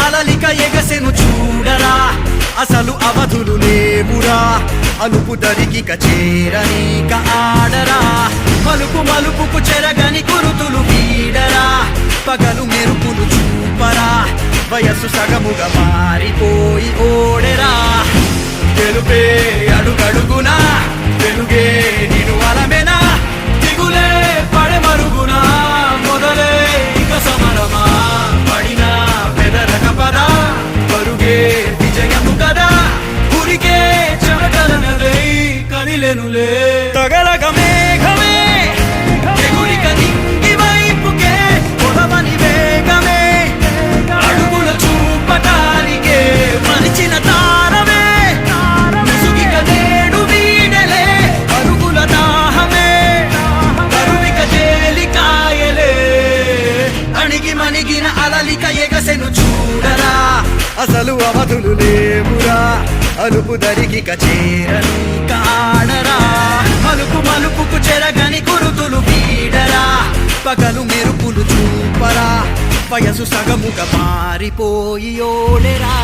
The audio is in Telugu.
అలలిక ఎగసెను చూడరా అసలు అవధులు లేవురా అలుపు దరికిక చేరనీక ఆడరా మలుపు మలుపుకు చెరగని గురుతులు వీడరా పగలు మెరుపులు చూపరా వయస్సు సగముగా మారిపోయి ఓడెరా తెలుపే అడుగడుగునా వెలుగే నిను అలమెనా దిగులే పడమరుగునా మొదలే ఇక సమరమా పడినా పెదరక పద పరుగే విజయము కదా ఉరికే చెమటలనలై కదిలెనులే తగలగ మేఘమే ఎగురిక నింగి వైపుకే పొడవని వేగమే అడుగుల చూపటానికే మరిచిన తారమే ముసుగిక నేడు వీడలే అరుగుల దాహమే కరువిక తేలికాయలే అణిగి మణిగిన అలలిక ఎగసెను చూడరా అసలు అవధులు లేవురా అలుపు దరికిక చేరను కాడరా మలుపు మలుపుకు చెరగని గురుతులు వీడరా పగలు మెరుపులు చూపరా వయసు సగముగా మారిపోయి ఓడెరా